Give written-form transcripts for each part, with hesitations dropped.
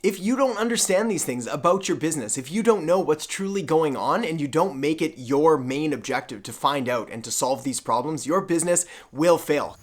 If you don't understand these things about your business, if you don't know what's truly going on and you don't make it your main objective to find out and to solve these problems, your business will fail.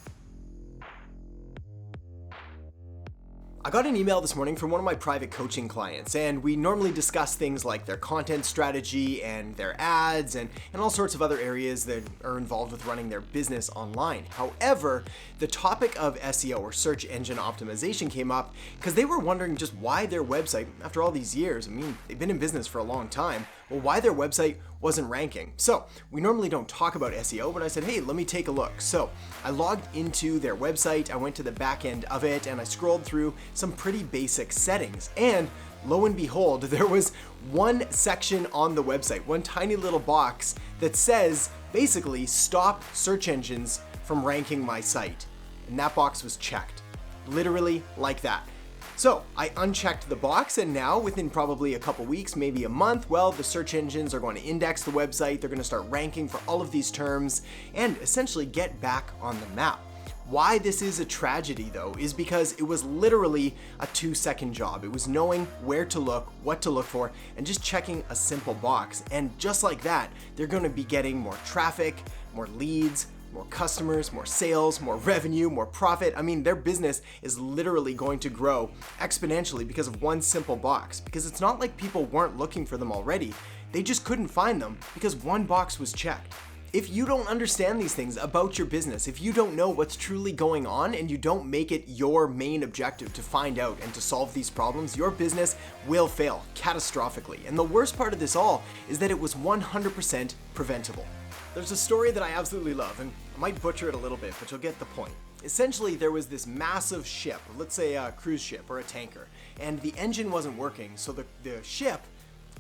I got an email this morning from one of my private coaching clients, and we normally discuss things like their content strategy and their ads and all sorts of other areas that are involved with running their business online. However, the topic of SEO or search engine optimization came up because they were wondering just why their website, after all these years, they've been in business for a long time, why their website wasn't ranking. So we normally don't talk about SEO, but I said, hey, let me take a look. So I logged into their website, I went to the back end of it, and I scrolled through some pretty basic settings. And lo and behold, there was one section on the website, one tiny little box that says, basically, stop search engines from ranking my site. And that box was checked, literally like that. So I unchecked the box, and now within probably a couple weeks, maybe a month, the search engines are going to index the website, they're going to start ranking for all of these terms and essentially get back on the map. Why this is a tragedy though is because it was literally a 2-second job. It was knowing where to look, what to look for, and just checking a simple box. And just like that, they're going to be getting more traffic, more leads, more customers, more sales, more revenue, more profit. Their business is literally going to grow exponentially because of one simple box. Because it's not like people weren't looking for them already. They just couldn't find them because one box was checked. If you don't understand these things about your business, if you don't know what's truly going on and you don't make it your main objective to find out and to solve these problems, your business will fail catastrophically. And the worst part of this all is that it was 100% preventable. There's a story that I absolutely love, and I might butcher it a little bit, but you'll get the point. Essentially, there was this massive ship, let's say a cruise ship or a tanker, and the engine wasn't working, so the ship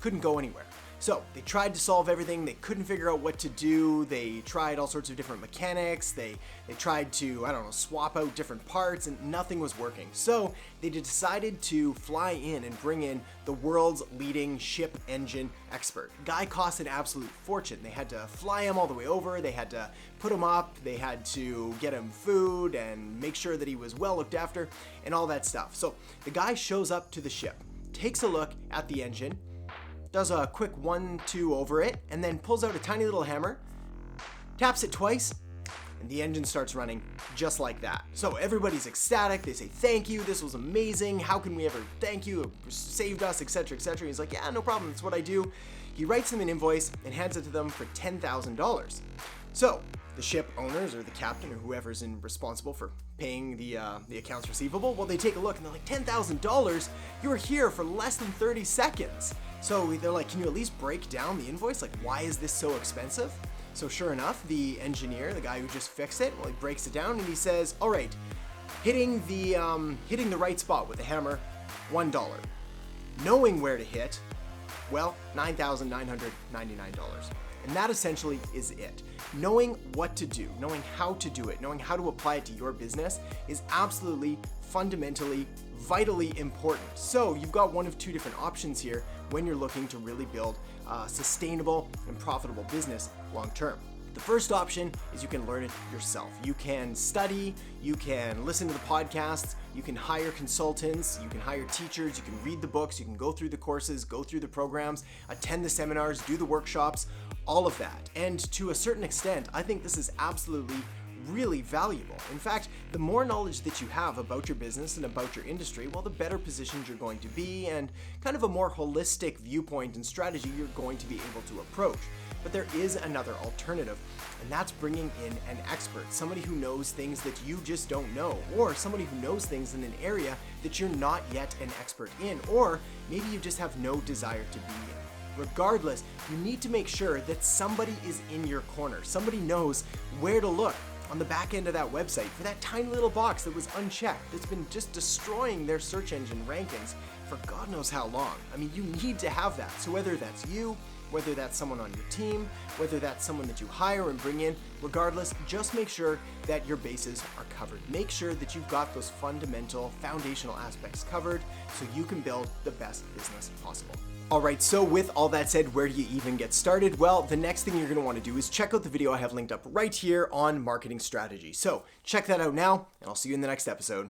couldn't go anywhere. So they tried to solve everything, they couldn't figure out what to do, they tried all sorts of different mechanics, they tried to, swap out different parts, and nothing was working. So they decided to fly in and bring in the world's leading ship engine expert. Guy cost an absolute fortune. They had to fly him all the way over, they had to put him up, they had to get him food and make sure that he was well looked after and all that stuff. So the guy shows up to the ship, takes a look at the engine, does a quick 1-2 over it, and then pulls out a tiny little hammer, taps it twice, and the engine starts running just like that. So everybody's ecstatic, they say, thank you, this was amazing, how can we ever thank you, it saved us, etc., etc. He's like, yeah, no problem, that's what I do. He writes them an invoice and hands it to them for $10,000. So the ship owners or the captain or whoever's responsible for paying the accounts receivable, they take a look and they're like, $10,000? You were here for less than 30 seconds. So they're like, can you at least break down the invoice? Like, why is this so expensive? So sure enough, the engineer, the guy who just fixed it, he breaks it down and he says, all right, hitting the right spot with the hammer, $1. Knowing where to hit, $9,999. And that essentially is it. Knowing what to do, knowing how to do it, knowing how to apply it to your business is absolutely, fundamentally, vitally important. So you've got one of two different options here when you're looking to really build a sustainable and profitable business long term. The first option is you can learn it yourself. You can study, you can listen to the podcasts, you can hire consultants, you can hire teachers, you can read the books, you can go through the courses, go through the programs, attend the seminars, do the workshops, all of that. And to a certain extent, I think this is absolutely really valuable. In fact, the more knowledge that you have about your business and about your industry, the better positioned you're going to be and kind of a more holistic viewpoint and strategy you're going to be able to approach. But there is another alternative, and that's bringing in an expert, somebody who knows things that you just don't know, or somebody who knows things in an area that you're not yet an expert in, or maybe you just have no desire to be in. Regardless, you need to make sure that somebody is in your corner. Somebody knows where to look on the back end of that website for that tiny little box that was unchecked, that's been just destroying their search engine rankings for God knows how long. You need to have that. So whether that's you, whether that's someone on your team, whether that's someone that you hire and bring in, regardless, just make sure that your bases are covered. Make sure that you've got those fundamental, foundational aspects covered so you can build the best business possible. All right, so with all that said, where do you even get started? The next thing you're gonna wanna do is check out the video I have linked up right here on marketing strategy. So check that out now, and I'll see you in the next episode.